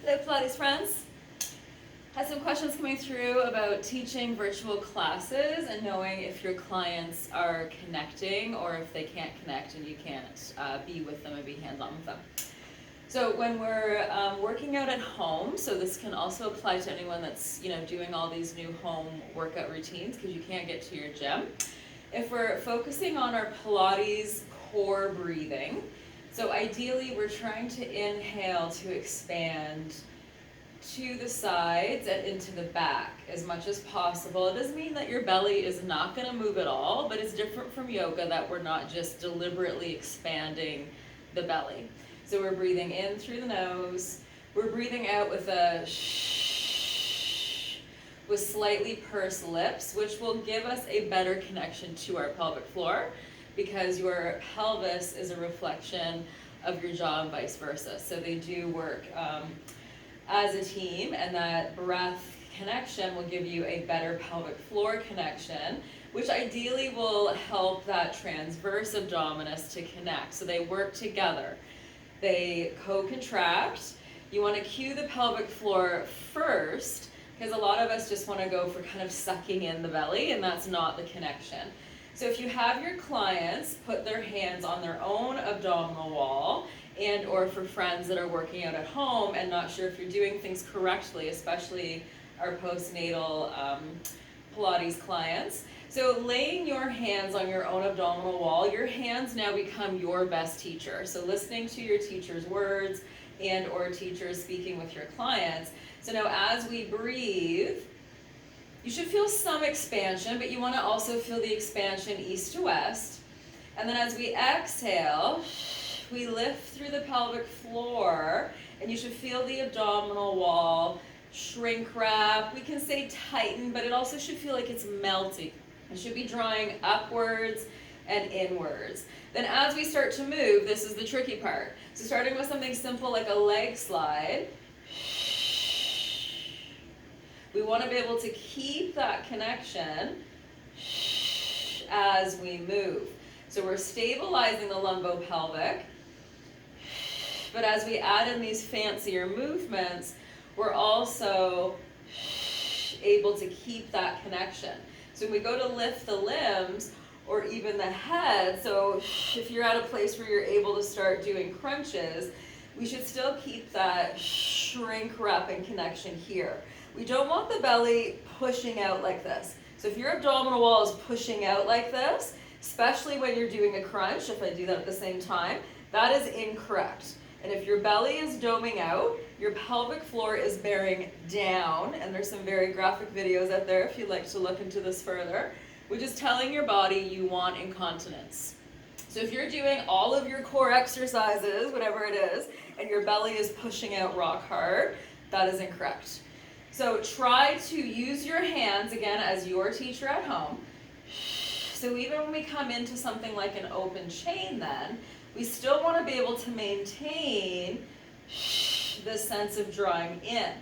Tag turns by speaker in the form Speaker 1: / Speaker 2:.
Speaker 1: Hello Pilates friends. Had some questions coming through about teaching virtual classes and knowing if your clients are connecting or if they can't connect and you can't be with them and be hands-on with them. So when we're working out at home, so this can also apply to anyone that's doing all these new home workout routines because you can't get to your gym. If we're focusing on our Pilates core breathing, so ideally we're trying to inhale to expand to the sides and into the back as much as possible. It doesn't mean that your belly is not going to move at all, but it's different from yoga that we're not just deliberately expanding the belly. So we're breathing in through the nose, we're breathing out with a shh, with slightly pursed lips, which will give us a better connection to our pelvic floor because your pelvis is a reflection of your jaw and vice versa. So they do work as a team, and that breath connection will give you a better pelvic floor connection, which ideally will help that transverse abdominis to connect. So they work together. They co-contract. You want to cue the pelvic floor first because a lot of us just want to go for kind of sucking in the belly, and that's not the connection. So if you have your clients put their hands on their own abdominal wall, and or for friends that are working out at home and not sure if you're doing things correctly, especially our postnatal Pilates clients. So laying your hands on your own abdominal wall, your hands now become your best teacher. So listening to your teacher's words and or teachers speaking with your clients. So now as we breathe, you should feel some expansion, but you want to also feel the expansion east to west. And then as we exhale, we lift through the pelvic floor, and you should feel the abdominal wall shrink wrap. We can say tighten, but it also should feel like it's melting. It should be drawing upwards and inwards. Then as we start to move, this is the tricky part. So starting with something simple like a leg slide, we want to be able to keep that connection as we move. So we're stabilizing the lumbopelvic, but as we add in these fancier movements, we're also able to keep that connection. So when we go to lift the limbs or even the head, so if you're at a place where you're able to start doing crunches, we should still keep that shrink wrap and connection here. We don't want the belly pushing out like this. So if your abdominal wall is pushing out like this, especially when you're doing a crunch, if I do that at the same time, that is incorrect. And if your belly is doming out, your pelvic floor is bearing down, and there's some very graphic videos out there if you'd like to look into this further, which is telling your body you want incontinence. So if you're doing all of your core exercises, whatever it is, and your belly is pushing out rock hard, that is incorrect. So try to use your hands, again, as your teacher at home. So even when we come into something like an open chain then, we still want to be able to maintain the sense of drawing in.